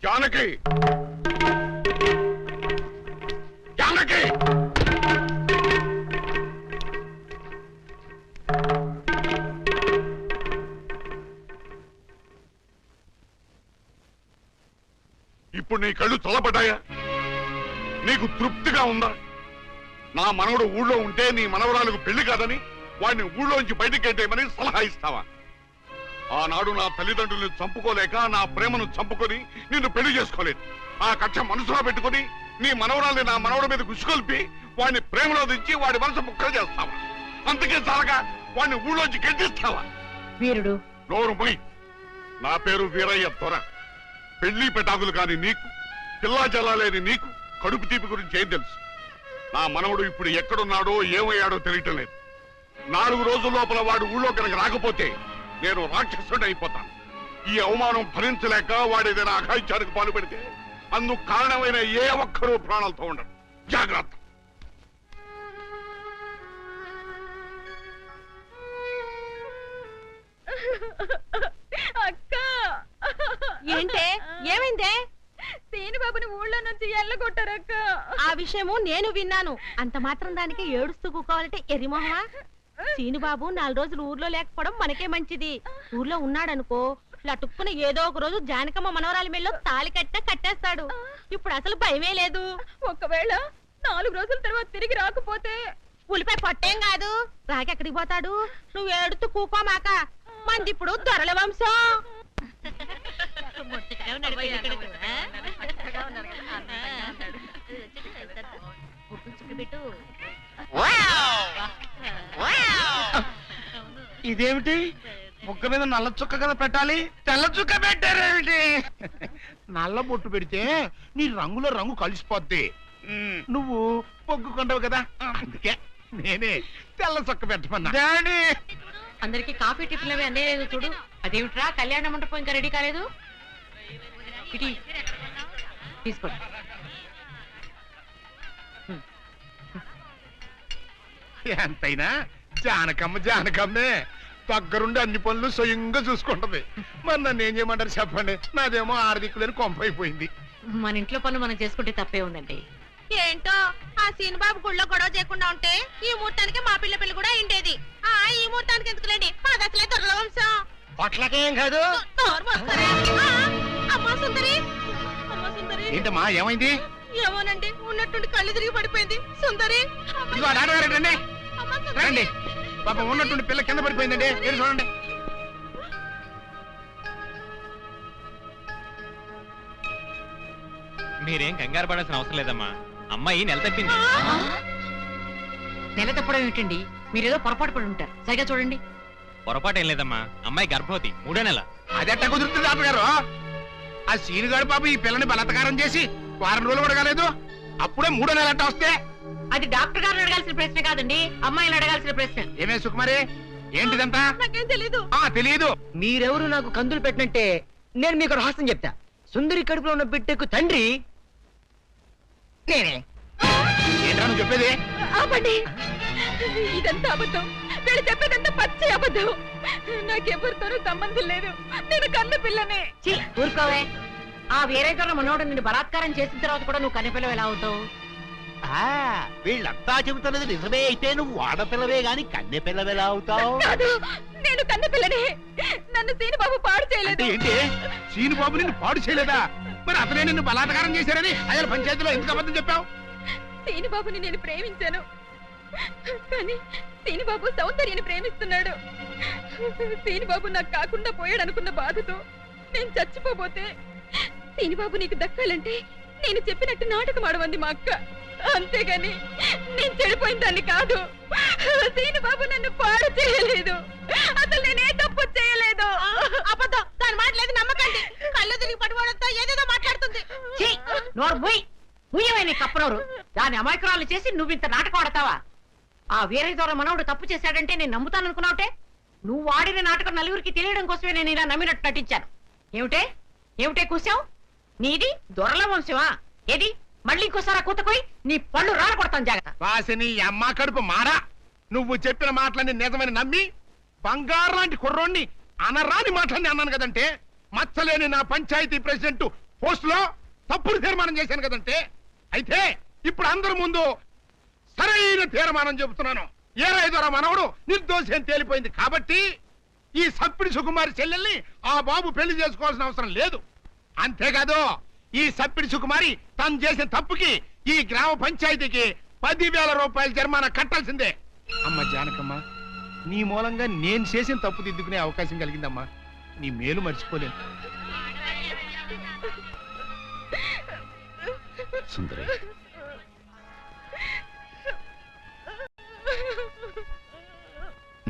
జానకి జానకి ఇప్పుడు నీ కళ్ళు చల్లబడ్డాయా? నీకు తృప్తిగా ఉందా? నా మనవడు ఊళ్ళో ఉంటే నీ మనవరాలకు పెళ్లి కాదని వాడిని ఊళ్ళోంచి బయటికి గెట్టేయమని సలహా ఇస్తావా? ఆనాడు నా తల్లిదండ్రుల్ని చంపుకోలేక నా ప్రేమను చంపుకొని నిన్ను పెళ్లి చేసుకోలేదు. ఆ కక్ష మనసులో పెట్టుకుని నీ మనవరాల్ని నా మనవడి మీద గుసుకొల్పి వాడిని ప్రేమలో దించి వాడి మనసు ముక్కలు చేస్తావా? అందుకే చాలగా వాడిని ఊళ్ళోంచి గెంటిస్తావా? వీరుడు నోరు మొయ్. నా పేరు వీరయ్య దొర. పెళ్లి పెటాకులు కాని నీకు, పిల్లా జల్లాలేని నీకు కడుపు తీపి గురించి ఏం తెలుసు? నా మనవడు ఇప్పుడు ఎక్కడున్నాడో ఏమయ్యాడో తెలియటం లేదు. 4 రోజుల లోపల వాడు ఊళ్ళో కనుక రాకపోతే నేను రాక్షసుడు అయిపోతాను. ఈ అవమానం భరించలేక వాడేదైనా అఘాయిత్యానికి పాల్పడితే అందుకు కారణమైన ఏ ఒక్కరూ ప్రాణాలతో ఉండరు. జాగ్రత్త. అక్క ఏంటే ఏమైందే? సీనుబాబుని ఊళ్ళో నుంచి ఎల్లగొట్టారక్క. ఆ విషయము నేను విన్నాను. అంత మాత్రం దానికి ఏడుస్తూ కూకోవాలంటే ఎరిమోహమా? సీనుబాబు 4 రోజులు ఊర్లో లేకపోవడం మనకే మంచిది. ఊర్లో ఉన్నాడనుకో లటుక్కున ఏదో ఒక రోజు జానకమ్మ మనవరాలి మెల్లో తాళి కట్టేస్తాడు. ఇప్పుడు అసలు భయమే లేదు. ఒకవేళ 4 రోజుల తర్వాత తిరిగి రాకపోతే ఉలిపై పొట్టేం కాదు, రాకెక్కడికి పోతాడు? నువ్వు ఏడుతూ కూకోమాక. మంది ఇప్పుడు దొరల వంశం. ఇదేమిటి? ముక్క మీద నల్ల చుక్క కదా పెట్టాలి, తెల్ల చుక్క పెట్టారేమిటి? నల్ల బొట్టు పెడితే నీ రంగులో రంగు కలిసిపోద్ది. నువ్వు పొగ్గుకుంటావు కదా, అందుకే నేనే తెల్ల చుక్క పెట్టమన్నా. డాడీ అందరికి కాఫీ టిఫిన్ అవి అందేలేదు చూడు. అదేమిట్రా, కళ్యాణ మండపం ఇంకా రెడీ కాలేదు? ఇటీ తీసుకోండి. ఎంతైనా జానకమ్మే దగ్గరుండి అన్ని పనులు స్వయంగా చూసుకుంటది. మరి నన్ను ఏం చేయమంటారు చెప్పండి? నాదేమో ఆర్థికులని కొంపైపోయింది. మన ఇంట్లో పనులు మనం చేసుకుంటే తప్పే ఉందండి. ఏంటో ఆ సీనుబాబు గుళ్ళో గొడవ చేయకుండా ఉంటే ఈ ముహూర్తానికి మా పిల్ల పెళ్లి కూడా అయిండేది. ఈ ముహూర్తానికి ఎందుకులేండి, మాది అసలే దొరల వంశం. పొట్లకేం కాదు. అమ్మా సుందరి, అమ్మా సుందరి. ఏంటమ్మా ఏమైంది? ఏమోనండి, ఉన్నట్టుండి కళ్ళు తిరిగి పడిపోయింది. సుందరి రండి రండి. పాపం ఉన్నట్టుండి పిల్ల కింద పడిపోయిందండి. మీరు చూడండి. మీరేం కంగారు పడాల్సిన అవసరం లేదమ్మా. అమ్మాయి నెల తప్పింది. నెల తప్పడం ఏమిటండి? మీరేదో పొరపాటు పడి ఉంటారు. సరిగా చూడండి. పొరపాటు ఏం లేదమ్మా, అమ్మాయి గర్భవతి, 3వ నెల. అదెట్టా కుదురుతుంది డాక్టర్ గారు? ఆ సీనుగాడు పాప ఈ పిల్లని బలత్కారం చేసి 4 రోజులు కూడా కాలేదు, అప్పుడే 3వ నెల అట్ట వస్తే? అది డాక్టర్ గారిని అడగాల్సిన ప్రశ్న కాదండి, అమ్మాయిని అడగాల్సిన ప్రశ్న. ఏమే సుకుమారి, ఏంటిదంతా? నాకేం తెలీదు. తెలీదు. మీరెవరు నాకు కందులు పెట్టినట్టే నేను మీకు రహస్యం చెప్తా. సుందరి కడుపులో ఉన్న బిడ్డకు తండ్రి నేనే. ఏంటా నువ్వు చెప్పేది? ఆపండి, ఇదంతా అబద్ధం. వీళ్ళు చెప్పేదంతా పచ్చి అబద్ధం. నాకెవరితోనూ సంబంధం లేదు. నేను కన్న పిల్లనే. ఊరుకోవే. ఆ వేరేతోనే మనోడు నిన్ను బలాత్కారం చేసిన తర్వాత కూడా నువ్వు కన్నెపిల్లవు ఎలా అవుతావు? వీళ్ళంతా చెబుతున్నది నిజమే అయితే నువ్వు ఆడపిల్లవే గాని కన్నె పిల్లవెలా అవుతావు? కాదు, నేను కన్న పిల్లనే. నన్ను సీనుబాబు పాడు చేయలేదు. ఏంటి? సీనుబాబు నిన్ను పాడు చేయలేదా? మరి అతనే నిన్ను బలాత్కారం చేశారని అయ్యాల పంచాయతీలో ఎందుకు అబద్ధం చెప్పావు? సీనుబాబుని నేను ప్రేమించాను, కానీ సీనుబాబు సౌందర్యని ప్రేమిస్తున్నాడు. సీనుబాబు నాకు కాకుండా పోయాడు అనుకున్న బాధతో నేను చచ్చిపోబోతే, సీనుబాబు నీకు దక్కాలంటే నేను చెప్పినట్టు నాటకం ఆడమంది మా అక్క. అంతేగాని నేను చెడిపోయిన దాన్ని కాదు. సీనుబాబు నన్ను పాడు చేయలేదు. అసలు నేనే తప్పు చేయలేదు. అబద్ధం. దాని మాట లేదు, నమ్మకండి. కళ్ళు తిరిగి పడిపోవడంతో ఏదేదో మాట్లాడుతుంది. నోరు ముయ్యమైన కప్పనోరు. దాని అమాయకురాలు చేసి నువ్వు ఇంత నాటకం ఆడతావా? ఆ వేరే ద్వారా మనవుడు తప్పు చేశాడంటే నేను నమ్ముతాననుకున్నావుటే? నువ్వు ఆడిన నాటకం నలుగురికి తెలియడం కోసమే నేను ఇలా నమ్మినట్టు నటించాను. ఏమిటే కూసావు? నీది దొరల వంశమా? ఏది మళ్ళీ ఇంకోసారి కూతకోయి నీ పళ్ళు రాలు కొడతాను. జాగ్రత్త. వాసిని అమ్మ కడుపు మారా. నువ్వు చెప్పిన మాటలన్నీ నిజమని నమ్మి బంగారు లాంటి కుర్రోణ్ణి అనరాని మాటలన్నీ అన్నాను కదంటే, మచ్చలేని నా పంచాయతీ ప్రెసిడెంట్ పోస్ట్ లో తప్పుడు తీర్మానం చేశాను కదంటే. అయితే ఇప్పుడు అందరి ముందు సరైన తీర్మానం చెబుతున్నాను. ఏరయ్య ద్వారా మనవడు నిర్దోషి అని తేలిపోయింది కాబట్టి ఈ సప్పిడి సుకుమారి చెల్లెల్ని ఆ బాబు పెళ్లి చేసుకోవాల్సిన అవసరం లేదు. అంతేకాదు ఈ సప్పిడి సుకుమారి తను చేసిన తప్పుకి ఈ గ్రామ పంచాయతీకి 10,000 రూపాయల జరిమానా కట్టాల్సిందే. అమ్మ జానకమ్మ, నీ మూలంగా నేను చేసిన తప్పు దిద్దుకునే అవకాశం కలిగిందమ్మా. నీ మేలు మర్చిపోలేను. సుందరి,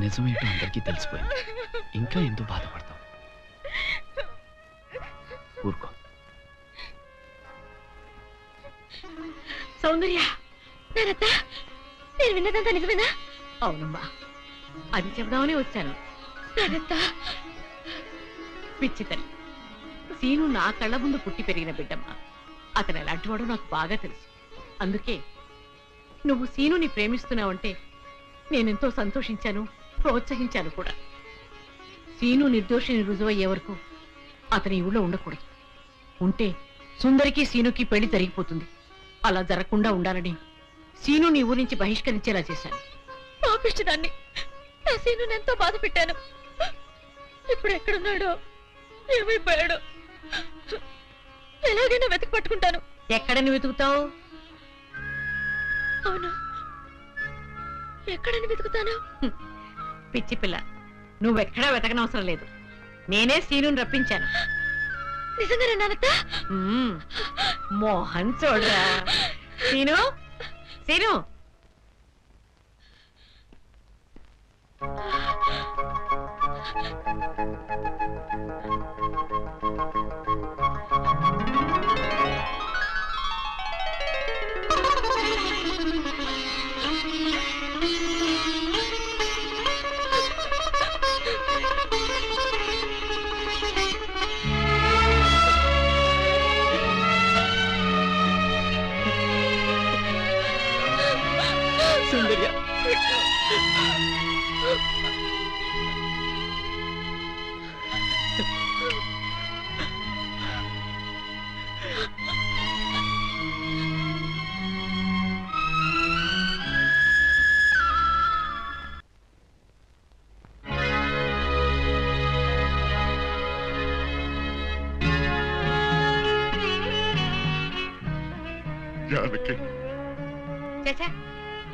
నిజమేంటో అందరికీ తెలిసిపోయింది. ఇంకా ఎందుకు బాధపడతావు? ఊరుకో. సౌందర్య, నానత్త, నేను విన్నదంతా నిజమేనా? అవునమ్మా, అది చెబుదామని వచ్చాను. నానత్త, పిచ్చి తల్లి, సీను నా కళ్ళ ముందు పుట్టి పెరిగిన బిడ్డమ్మా. అతను ఎలాంటివాడో నాకు బాగా తెలుసు. అందుకే నువ్వు సీనుని ప్రేమిస్తున్నావంటే నేనెంతో సంతోషించాను, ప్రోత్సహించాను కూడా. సీను నిర్దోషిని రుజువయ్యే వరకు అతని ఊళ్ళో ఉండకూడదు. ఉంటే సుందరికి సీనుకి పెళ్లి జరిగిపోతుంది. అలా జరగకుండా ఉండాలని సీను నీ ఊరి నుంచి బహిష్కరించేలా చేశాను. పాపిష్టిదాన్ని, నా సీనుని ఎంతో బాధ పెట్టాను. ఇప్పుడు ఎక్కడున్నాడో, ఏమైపోయాడో ఎలాగైనా వెతికి పట్టుకుంటాను. ఎక్కడని వెతుకుతావు? అవును, ఎక్కడని వెతుకుతాను? పిచ్చి పిల్ల, నువ్వెక్కడా వెతకనవసరం లేదు. నేనే సీనుని రప్పించాను. నిజంగానే నానత్త? మ్మ్. మోహన్ చూడరా. సీను, సీను, సుందర్య, జానకి, చచ్చా,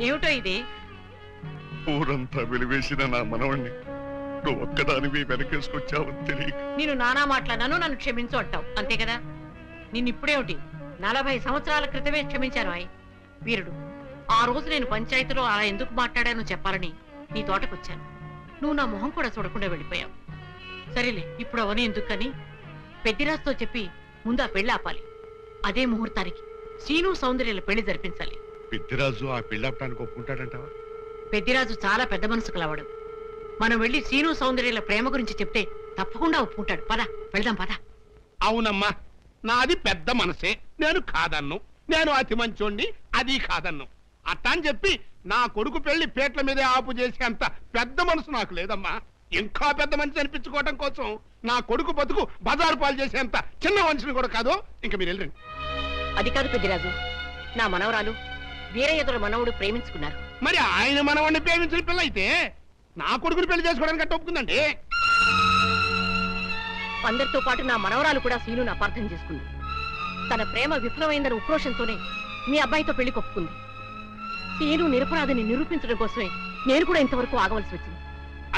ఏమిటో ఇది? ఊరంతా వెలివేసిన నా మనవణ్ణి నువ్వు ఒక్కదానివి వెనకేసుకొచ్చావని తెలియక నేను నానా మాట్లాడాను, నన్ను క్షమించు అంటావు, అంతే కదా? నిన్ను ఇప్పుడేమిటి, 40 సంవత్సరాల క్రితమే క్షమించాను. వీరుడు, ఆ రోజు నేను పంచాయతీలో అలా ఎందుకు మాట్లాడానో చెప్పాలని నీ తోటకొచ్చాను. నువ్వు నా మొహం కూడా చూడకుండా వెళ్ళిపోయావు. సరేలే, ఇప్పుడు అవన్నీ ఎందుకని పెద్దిరాజుతో చెప్పి ముందు ఆ పెళ్లి ఆపాలి. అదే ముహూర్తానికి సీను సౌందర్యాల పెళ్లి జరిపించాలి. పెద్దిరాజు ఆ పెళ్ళాపడానికి ఒప్పుకుంటాడంటావా? పెద్దిరాజు చాలా పెద్ద మనసు కలవాడు. మనం వెళ్ళి సీను సౌందర్యాల ప్రేమ గురించి చెప్తే తప్పకుండా ఒప్పుకుంటాడు. పద, వెళ్దాం పద. అవునమ్మా, నాది పెద్ద మనసే, నేను కాదన్ను. నేను అతి మంచోండి, అది కాదన్ను. అట్టా అని చెప్పి నా కొడుకు పెళ్లి పేట్ల మీదే ఆపు చేసే అంత పెద్ద మనసు నాకు లేదమ్మా. ఇంకా పెద్ద మనిషి అనిపించుకోవటం కోసం నా కొడుకు బతుకు బజారు పాలు చేసేంత చిన్న మనిషిని కూడా కాదు. ఇంకా మీరు వెళ్ళండి. అది కాదు పెద్దిరాజు, నా మనవరాలు వీరయ్యదుల మనవుడు ప్రేమించుకున్నారు. మరి ఆయన మనవాడిని ప్రేమించిన పిల్ల అయితే నా కొడుకుని పెళ్లి చేసుకోవడానికి అట్ట ఒప్పుకుందండి. అందరితో పాటు నా మనవరాలు కూడా సీనును అపార్థం చేసుకుంది. తన ప్రేమ విఫలమైందన్న ఉక్రోషంతోనే మీ అబ్బాయితో పెళ్లి కొప్పుకుంది. సీను నిరపరాధిని నిరూపించడం కోసమే నేను కూడా ఇంతవరకు ఆగవలసి వచ్చింది.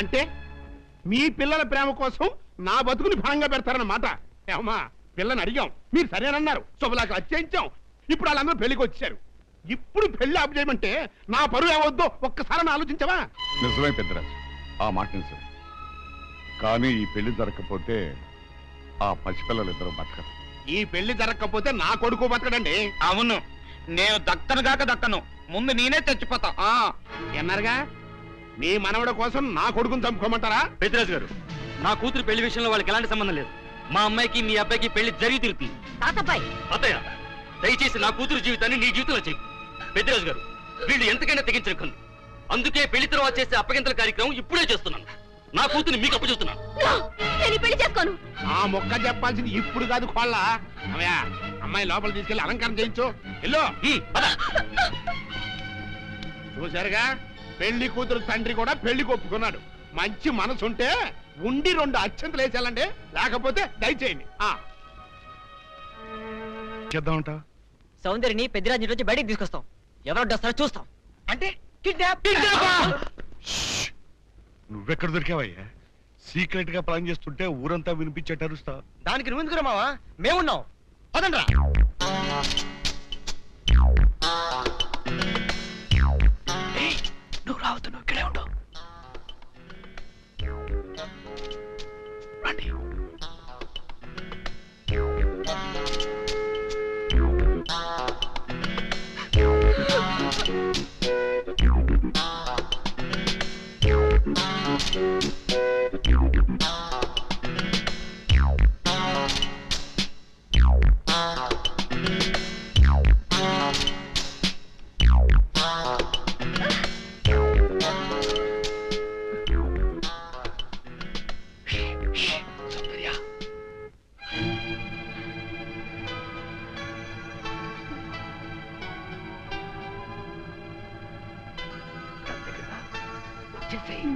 అంటే మీ పిల్లల ప్రేమ కోసం నా బతుకుని భాగంగా పెడతారన్నమాట. ఏమా, పిల్లని అడిగాం, మీరు సరేనన్నారు, శుభలాకి అత్యించాం. ఇప్పుడు వాళ్ళందరూ పెళ్లికి వచ్చారు. ఇప్పుడు పెళ్లి ఆపు చేయమంటే నా పరువు ఏమవుద్దో ఒక్కసారి ఆలోచించవా? నిజమే పెద్దరాజు, ఆ మాట నిజమే. కానీ ఈ పెళ్లి జరగకపోతే ఆ పసిపిల్లలిద్దరూ బతకరు. ఈ పెళ్లి జరగకపోతే నా కొడుకు బతకడండి. అవును, నేను దక్కను కాక దక్కను, ముందు నేనే చచ్చిపోతా. ఎన్నారుగా మీ మనవడ కోసం నా కొడుకుని చంపుకోమంటారా? పెద్దరాజు గారు, నా కూతురు పెళ్లి విషయంలో వాళ్ళకి ఎలాంటి సంబంధం లేదు. మా అమ్మాయికి మీ అబ్బాయికి పెళ్లి జరిగి తీరుతుంది. తాతబ్బాయి, అత్తయ్య, దయచేసి నా కూతురు జీవితాన్ని నీ జీవితంలో చెయ్యి. పెద్దరాజు గారు, వీళ్ళు ఎంతకైనా తెగించిన కన్ను. అందుకే పెళ్లి తర్వాత చేసే అప్పగింతల కార్యక్రమం ఇప్పుడే చేస్తున్నాను. నా కూతుర్ని మీకు అప్పచెప్తున్నాను. నేను ఈ పెళ్లి చేసుకోను. ఆ మొక్క చెప్పాల్సింది ఇప్పుడు కాదు కోళ్ళ. అవయా అమ్మాయి లోపల తీసుకెళ్లి అలంకారం చేయించు. ఎల్లో చూసారుగా, పెళ్లి కూతురు తండ్రి కూడా పెళ్లికి ఒప్పుకున్నాడు. మంచి మనసుంటే ఉండి 2 అక్షంతలు వేసేయాలండి, లేకపోతే దయచేయండి. చేద్దామంట సౌందర్యని పెద్దిరాజు నుంచి బయటికి తీసుకొస్తాం. ఎవరు వస్తారో చూస్తాం. అంటే కిడ్నాప్. నువ్వెక్కడ దొరికావయ్యా? సీక్రెట్ గా ప్లాన్ చేస్తుంటే ఊరంతా వినిపించేట అరుస్తా. దానికి నువ్వు ఎందుకు మావా? మేమున్నాం. పదండ్రా. నువ్వు రావద్దు, నువ్వు ఇక్కడే ఉండు. రండి. సౌందర్య, వచ్చేసేయ్.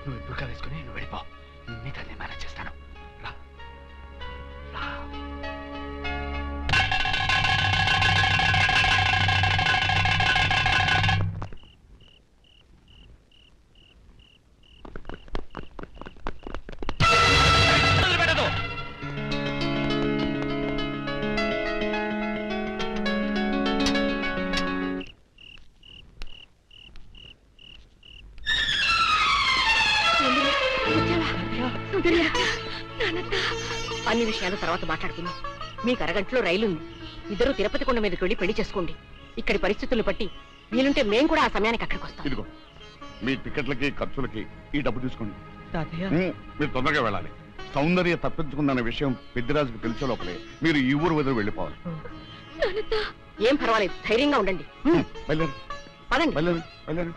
నువ్వు ఎప్పుడు వేసుకుని నువ్వు వెళ్ళిపో. నీకు అన్ని మేనేజ్ చేస్తాను. రా రా. అన్ని విషయాలు తర్వాత మాట్లాడుకుందాం. మీకు అరగంటలో రైలు ఉంది. ఇద్దరు తిరుపతి కొండ మీదకి వెళ్ళి పెళ్లి చేసుకోండి. ఇక్కడి పరిస్థితులు బట్టి వీలుంటే మేం కూడా ఆ సమయానికి అక్కడికి వస్తాం. ఇదిగో మీ టికెట్లకి ఖర్చులకి ఈ డబ్బు తీసుకోండి. తాతయ్య, మీరు తొందరగా వెళ్ళాలి. సౌందర్య తప్పించుకుందన్న విషయం పెద్దిరాజుకు తెలిసే లోపలే మీరు ఈ ఊరు వదిలి వెళ్ళిపోవాలి. ఏం పర్వాలేదు, ధైర్యంగా ఉండండి. బయలుదేరి పదండి. బయలుదేరి బయలుదేరి.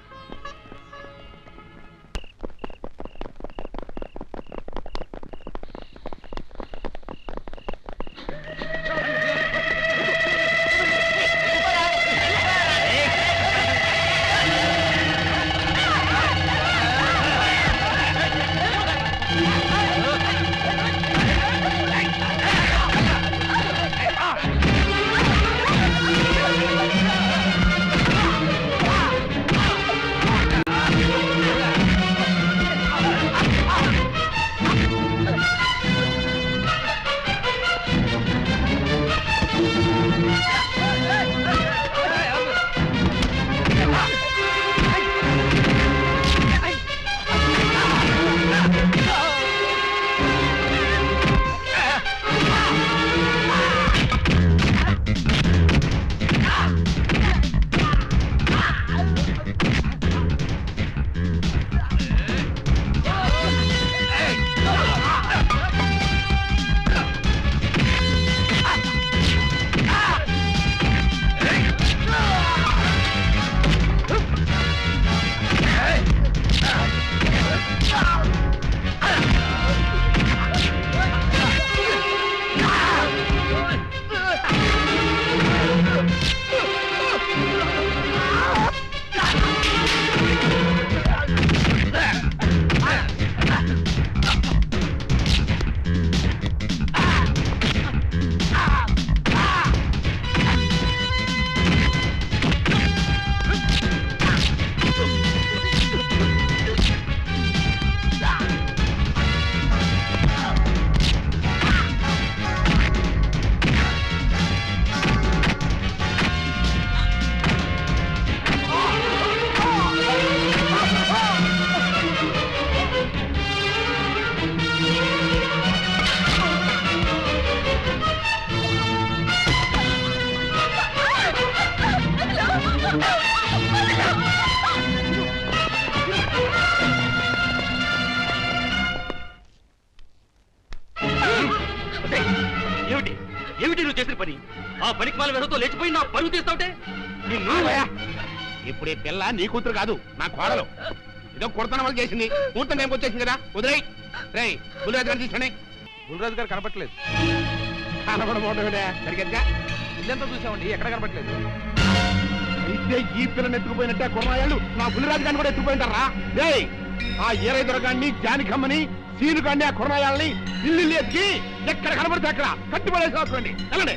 ఒసేయ్, ఏమిటి ఏమిటి నువ్వు చేసిన పని? ఆ పనికి మాల వెధతో లేచిపోయి నా పరువు తీస్తావుటే నిన్ను ఆగవయ్యా. ఇప్పుడు ఈ పిల్ల నీ కూతురు కాదు నా కోడలు. ఏదో కొడతన వల్ల చేసింది కూతురు టైంకి వచ్చేసింది కదా వదిలేయ్. రేయ్ బుల్లిరాజు గారు తీసుకోండి. బుల్రాజు గారు కనపట్లేదు. కనబడబోవడం సరిగ్గా ఇల్లంతా చూసామండి, ఎక్కడ కనపట్లేదు. అయితే ఈ పిల్లని ఎత్తుకుపోయినట్టే కుర్రాయాళ్ళు నా బుల్లిరాజు గారిని కూడా ఎత్తుకుపోయింటారా? రేయ్ ఆ ఏరై దొరగాన్ని జానికమ్మని సీను గాన్ని ఆ కుర్రాయాలని ఇల్లు ఎత్తి ఎక్కడ కనబడితే అక్కడ కట్టుబడేసి వెళ్ళండి.